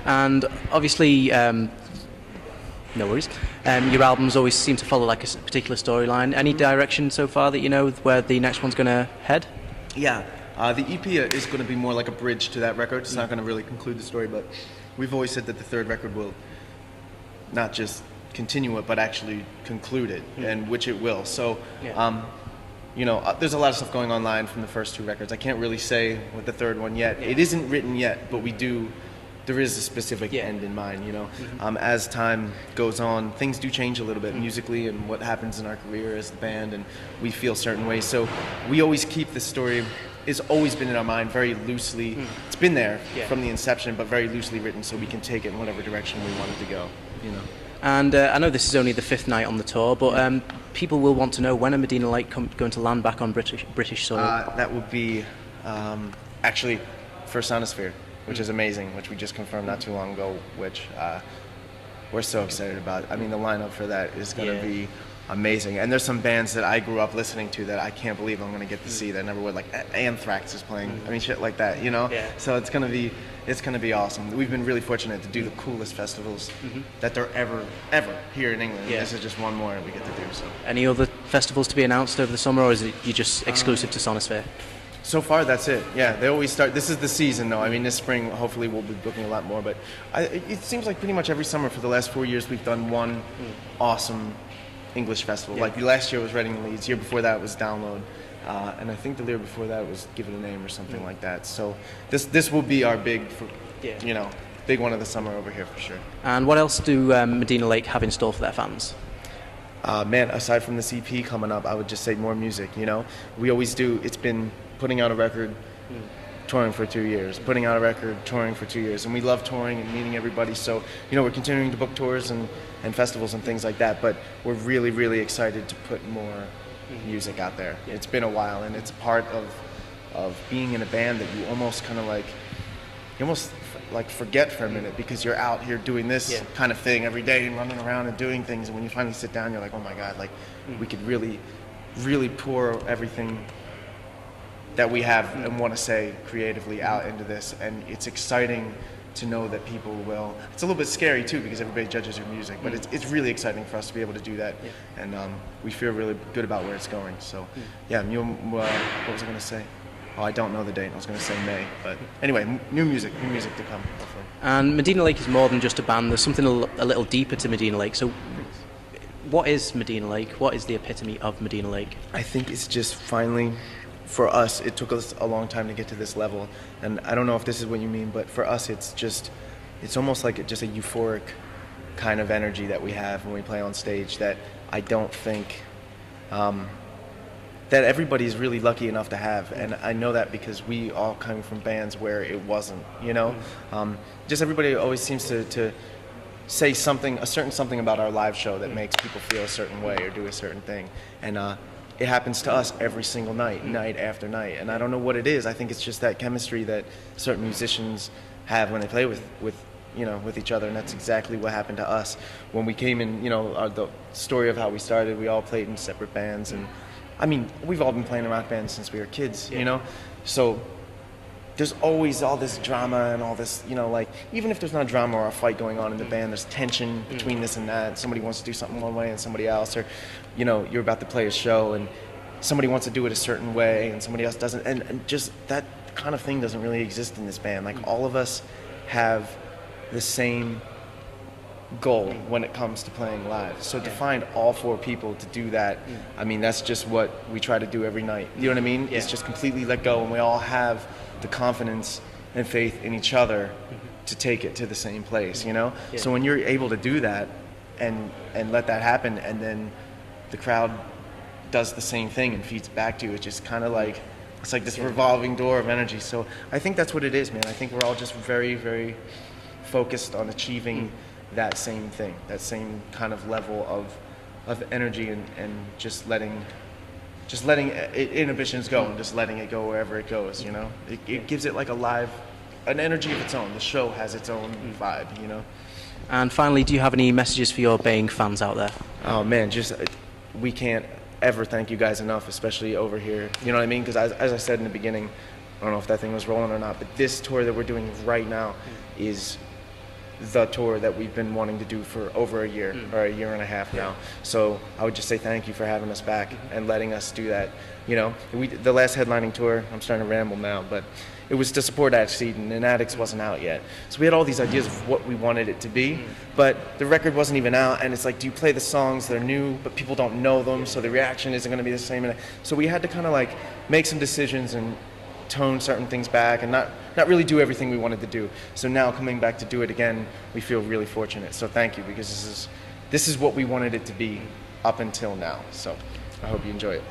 And obviously, no worries. Your albums always seem to follow like a particular storyline. Any direction so far that you know where the next one's going to head? Yeah, the EP is going to be more like a bridge to that record. It's not going to really conclude the story, but we've always said that the third record will not just continue it, but actually conclude it, and which it will. So, you know, there's a lot of stuff going online from the first two records. I can't really say with the third one yet. It isn't written yet, but there is a specific end in mind, you know. As time goes on, things do change a little bit musically and what happens in our career as the band, and we feel certain ways. So we always keep the story, it's always been in our mind very loosely. It's been there from the inception, but very loosely written so we can take it in whatever direction we want it to go, you know. And I know this is only the 5th night on the tour, but people will want to know, when are Madina Lake going to land back on British soil? That would be actually for Sonosphere, which is amazing, which we just confirmed not too long ago, which we're so excited about. I mean, the lineup for that is going to be amazing. And there's some bands that I grew up listening to that I can't believe I'm going to get to see that I never would. Like Anthrax is playing. I mean, shit like that, you know? So it's going to be awesome. We've been really fortunate to do the coolest festivals that there ever here in England. This is just one more we get to do. So. Any other festivals to be announced over the summer, or is it you just exclusive to Sonosphere? So far, that's it. Yeah, they always start. This is the season, though. I mean, this spring, hopefully, we'll be booking a lot more. But it seems like pretty much every summer for the last 4 years, we've done one awesome English festival. Like last year was Reading and Leeds. Year before that was Download, and I think the year before that was Give It a Name or something like that. So this will be our big, you know, big one of the summer over here for sure. And what else do Madina Lake have in store for their fans? Man, aside from this EP coming up, I would just say more music. You know, we always do. It's been putting out a record, touring for 2 years, putting out a record, touring for 2 years, and we love touring and meeting everybody. So, you know, we're continuing to book tours and festivals and things like that, but we're really, really excited to put more music out there. It's been a while, and it's part of being in a band that you almost kind of like, you almost like forget for a minute, because you're out here doing this kind of thing every day and running around and doing things, and when you finally sit down, you're like, oh my God, like we could really, really pour everything that we have and want to say creatively out into this, and it's exciting to know that people will. It's a little bit scary too, because everybody judges your music, but it's really exciting for us to be able to do that, and we feel really good about where it's going. So yeah, what was I going to say? Oh, I don't know the date. I was going to say May, but anyway, new music to come, hopefully. And Madina Lake is more than just a band. There's something a little deeper to Madina Lake. So what is Madina Lake? What is the epitome of Madina Lake? I think it's just finally, for us, it took us a long time to get to this level, and I don't know if this is what you mean, but for us it's almost like just a euphoric kind of energy that we have when we play on stage that I don't think that everybody's really lucky enough to have, and I know that because we all come from bands where it wasn't, you know. Just everybody always seems to say something, a certain something about our live show that makes people feel a certain way or do a certain thing, and it happens to us every single night, night after night, and I don't know what it is. I think it's just that chemistry that certain musicians have when they play with each other, and that's exactly what happened to us when we came in. You know, the story of how we started. We all played in separate bands, and I mean, we've all been playing in rock bands since we were kids, you know. So there's always all this drama and all this, you know, like, even if there's not drama or a fight going on in the band, there's tension between this and that. Somebody wants to do something one way and somebody else, or, you know, you're about to play a show and somebody wants to do it a certain way and somebody else doesn't, and just that kind of thing doesn't really exist in this band. Like, all of us have the same goal when it comes to playing live. So to find all four people to do that, I mean, that's just what we try to do every night. You know what I mean? It's just completely let go, and we all have the confidence and faith in each other to take it to the same place, you know? So when you're able to do that and let that happen, and then the crowd does the same thing and feeds back to you, it's just kind of like, it's like this revolving door of energy. So I think that's what it is, man. I think we're all just very, very focused on achieving that same thing, that same kind of level of energy, and just letting inhibitions go and just letting it go wherever it goes, you know? It gives it like an energy of its own. The show has its own vibe, you know? And finally, do you have any messages for your baying fans out there? Oh man, we can't ever thank you guys enough, especially over here, you know what I mean? Because as I said in the beginning, I don't know if that thing was rolling or not, but this tour that we're doing right now is the tour that we've been wanting to do for over a year or a year and a half now. So I would just say thank you for having us back and letting us do that. You know, the last headlining tour, I'm starting to ramble now, but it was to support Antecedent, and Addicts wasn't out yet. So we had all these ideas of what we wanted it to be, but the record wasn't even out, and it's like, do you play the songs? They're new, but people don't know them, so the reaction isn't going to be the same. So we had to kind of like make some decisions and tone certain things back and not really do everything we wanted to do. So now coming back to do it again, we feel really fortunate. So thank you, because this is what we wanted it to be up until now. So I hope you enjoy it.